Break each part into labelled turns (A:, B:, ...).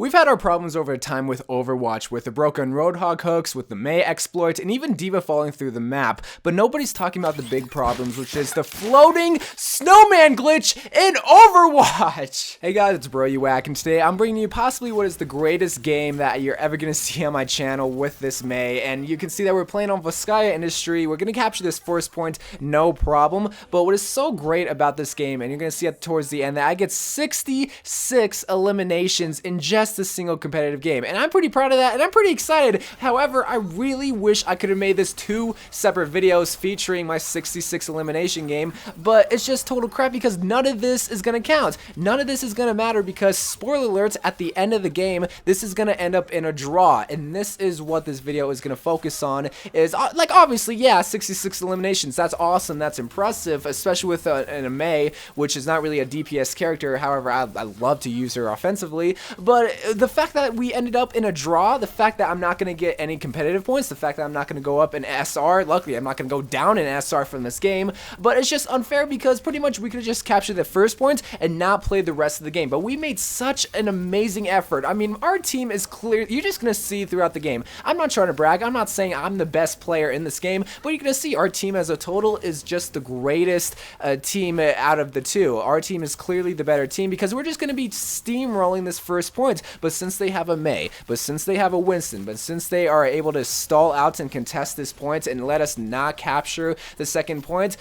A: We've had our problems over time with Overwatch, with the broken Roadhog hooks, with the Mei exploit, and even D.Va falling through the map, but nobody's talking about the big problems, which is the floating snowman glitch in Overwatch! Hey guys, it's WACK, and today I'm bringing you possibly what is the greatest game that you're ever gonna see on my channel with this Mei, and you can see that we're playing on Volskaya Industry. We're gonna capture this first point, no problem, but what is so great about this game, and you're gonna see it towards the end, that I get 66 eliminations in just a single competitive game, and I'm pretty proud of that, and I'm pretty excited. However, I really wish I could have made this 2 separate videos featuring my 66 elimination game, but it's just total crap because none of this is gonna count. None of this is gonna matter because, spoiler alerts, at the end of the game, this is gonna end up in a draw, and this is what this video is gonna focus on, is, like, obviously, yeah, 66 eliminations, that's awesome, that's impressive, especially with a Mei, which is not really a DPS character. However, I love to use her offensively, but the fact that we ended up in a draw, the fact that I'm not going to get any competitive points, the fact that I'm not going to go up in SR, luckily I'm not going to go down in SR from this game, but it's just unfair because pretty much we could have just captured the first point and not played the rest of the game, but we made such an amazing effort. I mean, our team is clear, you're just going to see throughout the game. I'm not trying to brag, I'm not saying I'm the best player in this game, but you're going to see our team as a total is just the greatest team out of the two. Our team is clearly the better team because we're just going to be steamrolling this first point. But since they have a Mei, but since they have a Winston, but since they are able to stall out and contest this point and let us not capture the second point,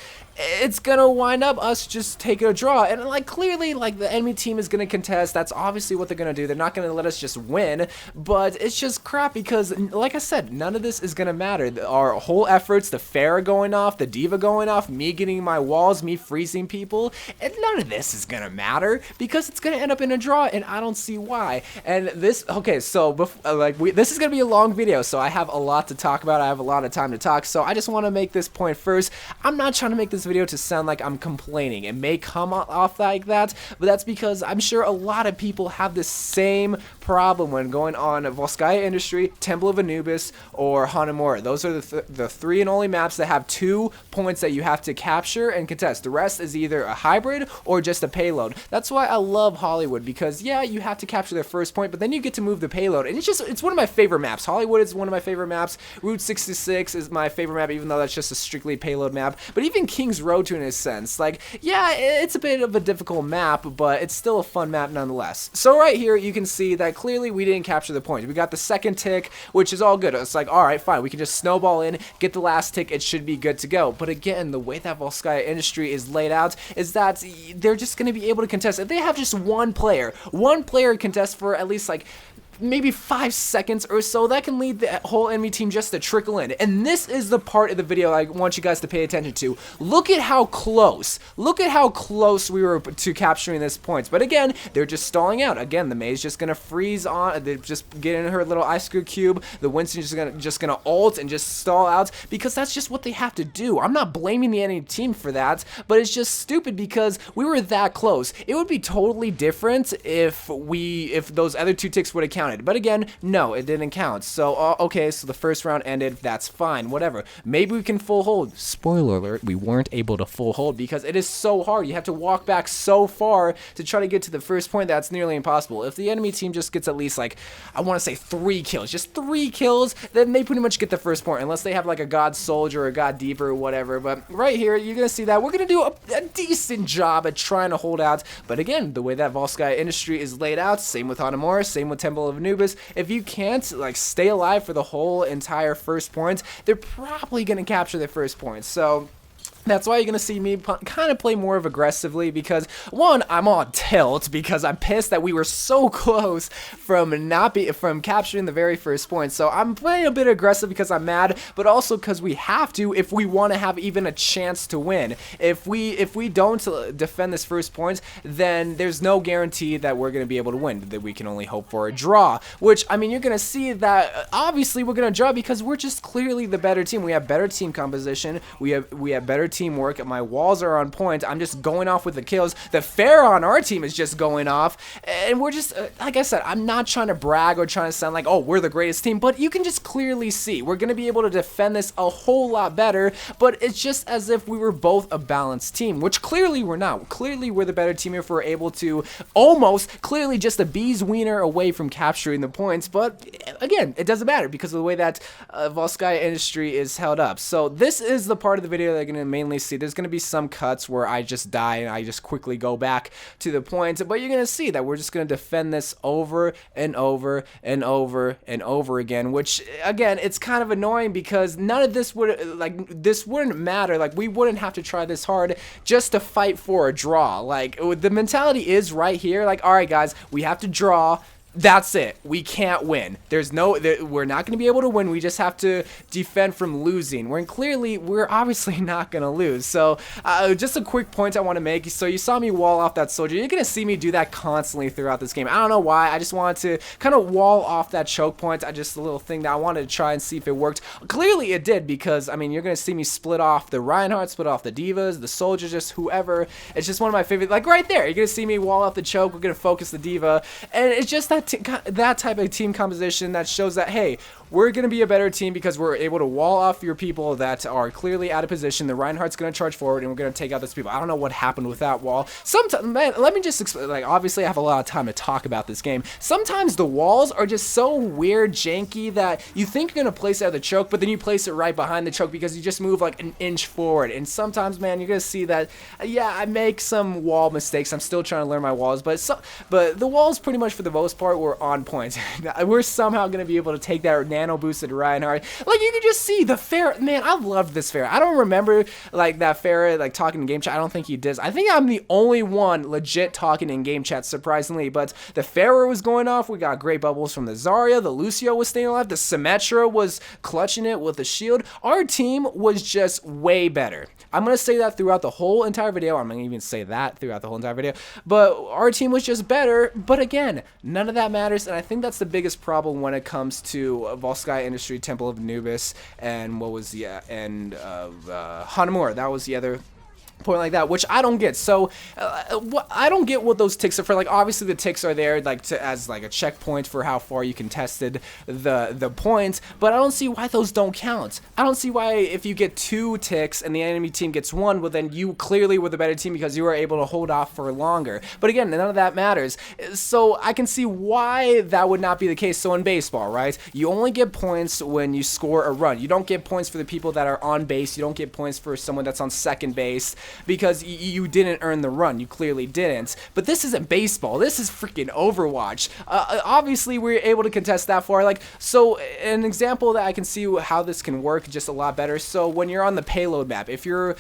A: it's gonna wind up us just taking a draw. And like clearly, like the enemy team is gonna contest. That's obviously what they're gonna do. They're not gonna let us just win. But it's just crap because, like I said, none of this is gonna matter. Our whole efforts, the Pharah going off, the D.Va going off, me getting my walls, me freezing people, and none of this is gonna matter because it's gonna end up in a draw, and I don't see why. And this, okay, so this is gonna be a long video, so I have a lot to talk about. I have a lot of time to talk, so I just want to make this point first. I'm not trying to make this video to sound like I'm complaining. It may come off like that, but that's because I'm sure a lot of people have the same problem when going on Volskaya Industry, Temple of Anubis, or Hanamura. Those are the 3 and only maps that have 2 points that you have to capture and contest. The rest is either a hybrid or just a payload. That's why I love Hollywood, because yeah, you have to capture the first point, but then you get to move the payload, and it's one of my favorite maps. Hollywood is one of my favorite maps. Route 66 is my favorite map, even though that's just a strictly payload map. But even King's Road, to in a sense, like, yeah, it's a bit of a difficult map, but it's still a fun map nonetheless. So right here, you can see that clearly we didn't capture the point. We got the second tick, which is all good. It's like, all right, fine, we can just snowball in, get the last tick, it should be good to go. But again, the way that Volskaya Industry is laid out is that they're just going to be able to contest. If they have just one player contest for at least like maybe 5 seconds or so, that can lead the whole enemy team just to trickle in. And this is the part of the video I want you guys to pay attention to. Look at how close we were to capturing this point. But again, they're just stalling out. Again, the Mei's just gonna freeze on, they're just getting her little ice cube. The Winston's just gonna ult and just stall out because that's just what they have to do. I'm not blaming the enemy team for that, but it's just stupid because we were that close. It would be totally different if those other 2 ticks would have counted. But again, no, it didn't count. So, okay, so the first round ended. That's fine, whatever. Maybe we can full hold. Spoiler alert, we weren't able to full hold because it is so hard. You have to walk back so far to try to get to the first point. That's nearly impossible. If the enemy team just gets at least, like, I want to say 3 kills, just 3 kills, then they pretty much get the first point, unless they have, like, a God Soldier or a God D.Va or whatever. But right here, you're going to see that we're going to do a decent job at trying to hold out. But again, the way that Volskaya Industry is laid out, same with Hanamura, same with Temple of Anubis, if you can't like stay alive for the whole entire first point, they're probably going to capture the first point. So that's why you're going to see me kind of play more of aggressively because, one, I'm on tilt because I'm pissed that we were so close from capturing the very first point. So I'm playing a bit aggressive because I'm mad, but also because we have to if we want to have even a chance to win. If we don't defend this first point, then there's no guarantee that we're going to be able to win. That we can only hope for a draw, which, I mean, you're going to see that obviously we're going to draw because we're just clearly the better team. We have better team composition. We have better teamwork. My walls are on point. I'm just going off with the kills. The fair on our team is just going off. And we're just, like I said, I'm not trying to brag or trying to sound like, oh, we're the greatest team. But you can just clearly see we're going to be able to defend this a whole lot better. But it's just as if we were both a balanced team, which clearly we're not. Clearly we're the better team if we're able to almost, clearly just a bee's wiener away from capturing the points. But again, it doesn't matter because of the way that Volskaya Industry is held up. So this is the part of the video that you're going to mainly see. There's going to be some cuts where I just die and I just quickly go back to the points, but you're going to see that we're just going to defend this over and over and over and over again, which again, it's kind of annoying because none of this would, like, this wouldn't matter. Like, we wouldn't have to try this hard just to fight for a draw. Like, the mentality is right here, like, all right guys, we have to draw. That's it. We can't win. We're not going to be able to win. We just have to defend from losing. We're obviously not going to lose. So just a quick point I want to make. So you saw me wall off that soldier. You're going to see me do that constantly throughout this game. I don't know why. I just wanted to kind of wall off that choke point. Just a little thing that I wanted to try and see if it worked. Clearly it did because, I mean, you're going to see me split off the Reinhardt, split off the Divas, the soldiers, just whoever. It's just one of my favorite. Like right there, you're going to see me wall off the choke. We're going to focus the Diva. And it's just that type of team composition that shows that, hey, we're going to be a better team because we're able to wall off your people that are clearly out of position. The Reinhardt's going to charge forward, and we're going to take out those people. I don't know what happened with that wall. Sometimes, man, let me just explain. Like, obviously, I have a lot of time to talk about this game. Sometimes the walls are just so weird, janky, that you think you're going to place it at the choke, but then you place it right behind the choke because you just move like an inch forward. And sometimes, man, you're going to see that, yeah, I make some wall mistakes. I'm still trying to learn my walls, but the walls, pretty much for the most part, were on point. We're somehow going to be able to take that nano boosted Reinhardt. Like, you can just see the fair. Man, I loved this fair. I don't remember like that fair like talking in game chat. I don't think he did. I think I'm the only one legit talking in game chat, surprisingly. But the Pharaoh was going off. We got great bubbles from the Zarya. The Lucio was staying alive. The Symmetra was clutching it with the shield. Our team was just way better. I'm gonna say that throughout the whole entire video. I'm gonna even say that throughout the whole entire video. But our team was just better. But again, none of that matters. And I think that's the biggest problem when it comes to Volskaya Industry, Temple of Anubis, and what was Hanamura. That was the other point like that, which I don't get. So I don't get what those ticks are for. Like, obviously the ticks are there like as like a checkpoint for how far you contested the points, but I don't see why those don't count. I don't see why if you get 2 ticks and the enemy team gets 1, well then you clearly were the better team because you were able to hold off for longer. But again, none of that matters. So I can see why that would not be the case. So in baseball, right, you only get points when you score a run. You don't get points for the people that are on base. You don't get points for someone that's on second base, because you didn't earn the run. You clearly didn't. But this isn't baseball. This is freaking Overwatch. Obviously, we're able to contest that far. Like, so an example that I can see how this can work just a lot better. So when you're on the payload map, if you're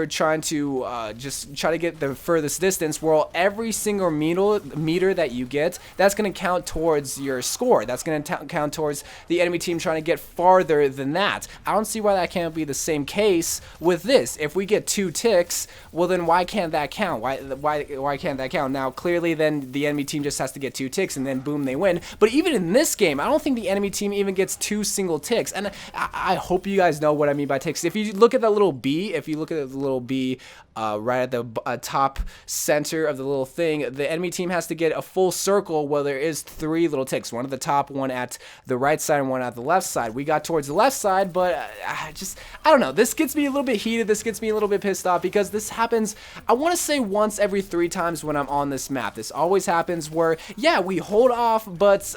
A: trying to just try to get the furthest distance, well, every single meter that you get, that's going to count towards your score. That's going to count towards the enemy team trying to get farther than that. I don't see why that can't be the same case with this. If we get 2 ticks, well then why can't that count? Why can't that count? Now clearly then the enemy team just has to get 2 ticks and then boom, they win. But even in this game, I don't think the enemy team even gets 2 single ticks. And I hope you guys know what I mean by ticks. If you look at that little B, right at the top center of the little thing, the enemy team has to get a full circle where there is 3 little ticks, one at the top, one at the right side, and one at the left side. We got towards the left side, but I don't know. This gets me a little bit heated. This gets me a little bit pissed off because this happens, I want to say once every 3 times when I'm on this map. This always happens where, yeah, we hold off, but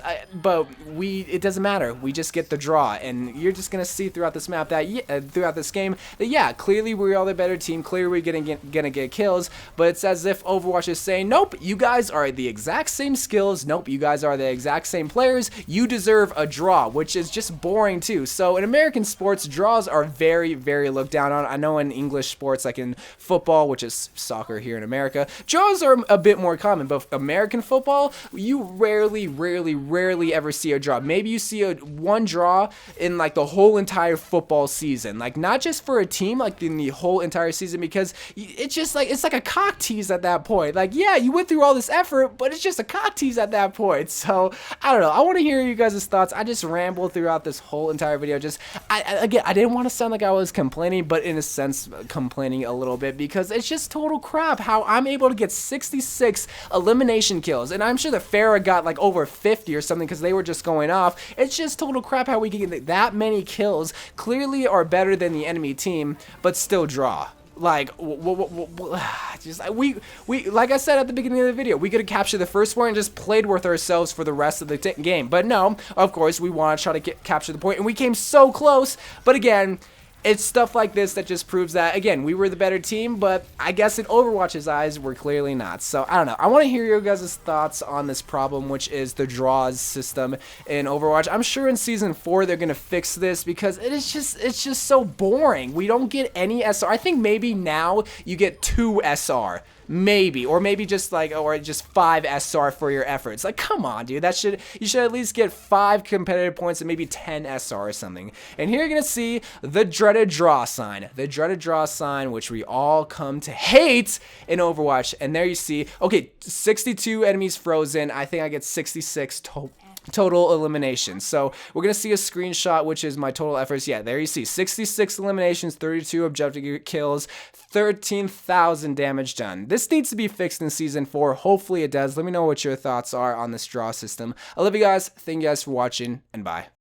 A: it doesn't matter. We just get the draw, and you're just gonna see throughout this map that throughout this game that, yeah, clearly we're all the better team. Clearly we're gonna get kills, but it's as if Overwatch is saying, nope, you guys are the exact same skills. Nope, you guys are the exact same players. You deserve a draw, which is just boring too. So in American sports, draws are very, very looked down on. I know in English sports, like in football, which is soccer here in America, draws are a bit more common, but American football, you rarely ever see a draw. Maybe you see one draw in like the whole entire football season, like not just for a team, like in the whole entire season, because it's just like, it's like a cock tease at that point. Like, yeah, you went through all this effort, but it's just a cock tease at that point. So I don't know. I want to hear you guys' thoughts. I just rambled throughout this whole entire video. Just, again, I didn't want to sound like I was complaining, but in a sense, complaining a little bit, because it's just total crap how I'm able to get 66 elimination kills. And I'm sure that Farah got like over 50 or something because they were just going off. It's just total crap how we can get that many kills, clearly are better than the enemy team, but still draw. Like, just we like I said at the beginning of the video, we could have captured the first point and just played with ourselves for the rest of the game. But no, of course, we want to try to capture the point, and we came so close. But again, it's stuff like this that just proves that, again, we were the better team, but I guess in Overwatch's eyes, we're clearly not. So, I don't know. I want to hear your guys' thoughts on this problem, which is the draws system in Overwatch. I'm sure in Season 4, they're going to fix this because it's just so boring. We don't get any SR. I think maybe now you get 2 SR. Maybe, or maybe just like, or just 5 SR for your efforts. Like, come on, dude, you should at least get 5 competitive points and maybe 10 SR or something. And here you're gonna see the dreaded draw sign, which we all come to hate in Overwatch. And there you see, okay, 62 enemies frozen. I think I get 66 total eliminations. So we're gonna see a screenshot, which is my total efforts. Yeah, there you see 66 eliminations, 32 objective kills, 13,000 damage done. This needs to be fixed in Season 4. Hopefully it does. Let me know what your thoughts are on this draw system. I love you guys. Thank you guys for watching, and bye.